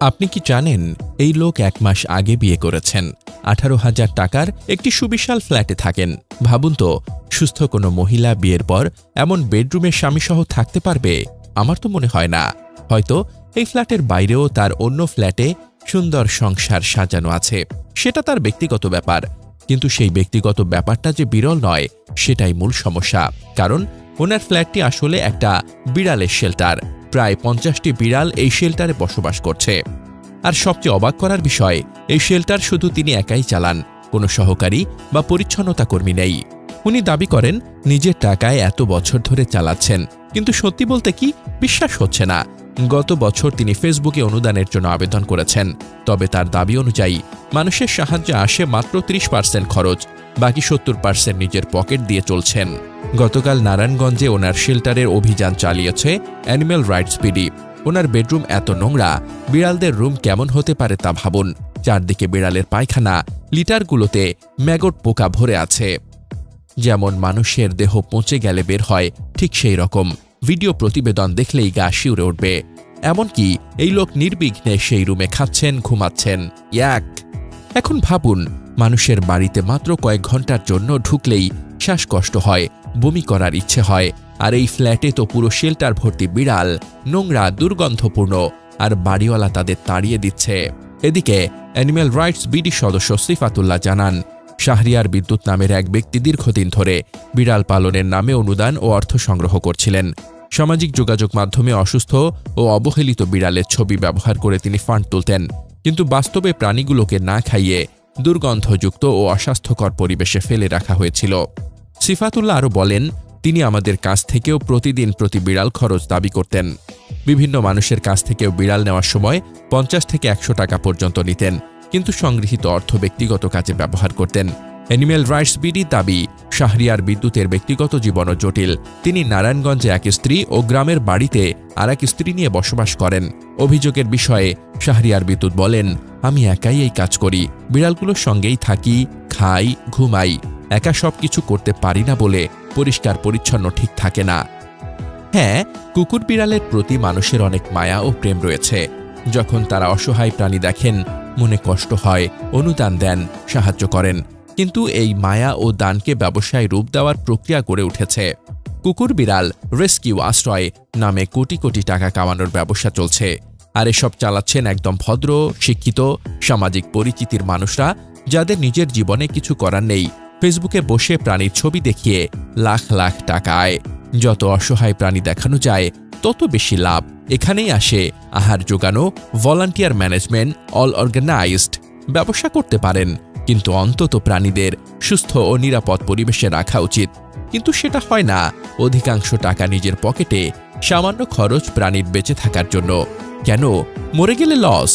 আপনি কি জানেন এই লোক ১ মাস আগে বিয়ে করেছেন, ১৮,০০০ টাকার একটি সুবিশাল ফ্ল্যাটে থাকেন। ভাবুন তো, সুস্থ কোনো মহিলা বিয়ের পর এমন বেডরুমে স্বামীসহ থাকতে পারবে? আমার তো মনে হয় না। হয়তো এই ফ্ল্যাটের বাইরেও তার অন্য ফ্ল্যাটে সুন্দর সংসার সাজানো আছে, সেটা তার ব্যক্তিগত ব্যাপার। কিন্তু সেই ব্যক্তিগত ব্যাপারটা যে বিরল নয়, সেটাই মূল সমস্যা। কারণ ওনার ফ্ল্যাটটি আসলে একটা বিড়ালের শেল্টার। প্রায় ৫০টি বিড়াল এই শেল্টারে বসবাস করছে। আর সবচেয়ে অবাক করার বিষয়, এই শেল্টার শুধু তিনি একাই চালান, কোনো সহকারী বা পরিচ্ছন্নতা কর্মী নেই। উনি দাবি করেন নিজের টাকায় এত বছর ধরে চালাচ্ছেন, কিন্তু সত্যি বলতে কি, বিশ্বাস হচ্ছে না। গত বছর তিনি ফেসবুকে অনুদানের জন্য আবেদন করেছেন, তবে তার দাবি অনুযায়ী মানুষের সাহায্যে আসে মাত্র ৩০% খরচ, বাকি ৭০% নিজের পকেট দিয়ে চলছেন। গতকাল নারায়ণগঞ্জে ওনার শেল্টারের অভিযান চালিয়েছে অ্যানিম্যাল রাইটস বিডি। ওনার বেডরুম এত নোংরা, বিড়ালদের রুম কেমন হতে পারে তা ভাবুন। চারদিকে বিড়ালের পায়খানা, লিটারগুলোতে ম্যাগট পোকা ভরে আছে। যেমন মানুষের দেহ পচে গেলে বের হয়, ঠিক সেই রকম। ভিডিও প্রতিবেদন দেখলেই গা শিউরে উঠবে। এমনকি এই লোক নির্বিঘ্নে সেই রুমে খাচ্ছেন, ঘুমাচ্ছেন। এখন ভাবুন, মানুষের বাড়িতে মাত্র কয়েক ঘন্টার জন্য ঢুকলেই শ্বাসকষ্ট হয়, বমি করার ইচ্ছে হয়। আর এই ফ্ল্যাটে তো পুরো শেল্টার ভর্তি বিড়াল, নোংরা, দুর্গন্ধপূর্ণ, আর বাড়িওয়ালা তাদের তাড়িয়ে দিচ্ছে। এদিকে অ্যানিম্যাল রাইটস বিডি সদস্য সিফাতুল্লাহ জানান, শাহরিয়ার বিদ্যুৎ নামের এক ব্যক্তি দীর্ঘদিন ধরে বিড়াল পালনের নামে অনুদান ও অর্থ সংগ্রহ করছিলেন। সামাজিক যোগাযোগ মাধ্যমে অসুস্থ ও অবহেলিত বিড়ালের ছবি ব্যবহার করে তিনি ফান্ড তুলতেন, কিন্তু বাস্তবে প্রাণীগুলোকে না খাইয়ে দুর্গন্ধযুক্ত ও অস্বাস্থ্যকর পরিবেশে ফেলে রাখা হয়েছিল। সিফাতুল্লাহ আরও বলেন, তিনি আমাদের কাছ থেকেও প্রতিদিন প্রতি বিড়াল খরচ দাবি করতেন। বিভিন্ন মানুষের কাছ থেকেও বিড়াল নেওয়ার সময় ৫০ থেকে ১০০ টাকা পর্যন্ত নিতেন, কিন্তু সংগৃহীত অর্থ ব্যক্তিগত কাজে ব্যবহার করতেন। অ্যানিম্যাল রাইটস বিডি দাবি, শাহরিয়ার বিদ্যুতের ব্যক্তিগত জীবনও জটিল। তিনি নারায়ণগঞ্জে এক স্ত্রী ও গ্রামের বাড়িতে আর এক স্ত্রী নিয়ে বসবাস করেন। অভিযোগের বিষয়ে শাহরিয়ার বিদ্যুৎ বলেন, আমি একাই এই কাজ করি, বিড়ালগুলোর সঙ্গেই থাকি, খাই, ঘুমাই। একা সবকিছু করতে পারি না বলে পরিষ্কার পরিচ্ছন্ন ঠিক থাকে না। হ্যাঁ, কুকুর বিড়ালের প্রতি মানুষের অনেক মায়া ও প্রেম রয়েছে। যখন তারা অসহায় প্রাণী দেখেন, মনে কষ্ট হয়, অনুদান দেন, সাহায্য করেন। কিন্তু এই মায়া ও দানকে ব্যবসায় রূপ দেওয়ার প্রক্রিয়া গড়ে উঠেছে। কুকুর বিড়াল রেস্কিউ আশ্রয় নামে কোটি কোটি টাকা কামানোর ব্যবসা চলছে। আর এসব চালাচ্ছেন একদম ভদ্র, শিক্ষিত, সামাজিক পরিচিতির মানুষরা, যাদের নিজের জীবনে কিছু করার নেই। ফেসবুকে বসে প্রাণীর ছবি দেখিয়ে লাখ লাখ টাকা আয়। যত অসহায় প্রাণী দেখানো যায়, তত বেশি লাভ। এখানেই আসে আহার যোগানো, ভলান্টিয়ার ম্যানেজমেন্ট, অল অর্গানাইজড। ব্যবসা করতে পারেন, কিন্তু অন্তত প্রাণীদের সুস্থ ও নিরাপদ পরিবেশে রাখা উচিত। কিন্তু সেটা হয় না। অধিকাংশ টাকা নিজের পকেটে, সামান্য খরচ প্রাণীর বেঁচে থাকার জন্য। কেন? মরে গেলে লস।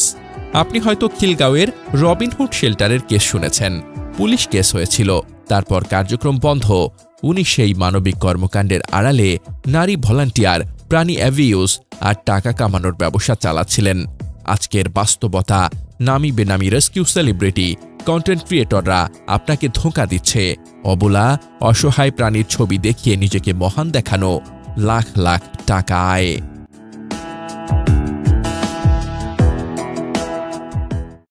আপনি হয়তো খিলগাঁওয়ের রবিনহুড শেল্টারের কেস শুনেছেন। পুলিশ কেস হয়েছিল, তারপর কার্যক্রম বন্ধ। উনি সেই মানবিক কর্মকাণ্ডের আড়ালে নারী ভলান্টিয়ার, প্রাণী অ্যাভিউজ আর টাকা কামানোর ব্যবসা চালাচ্ছিলেন। আজকের বাস্তবতা, নামি বেনামি রেস্কিউ সেলিব্রিটি, কন্টেন্ট ক্রিয়েটররা আপনাকে ধোঁকা দিচ্ছে। অবলা, অসহায় প্রাণীর ছবি দেখিয়ে নিজেকে মহান দেখানো, লাখ লাখ টাকা আয়।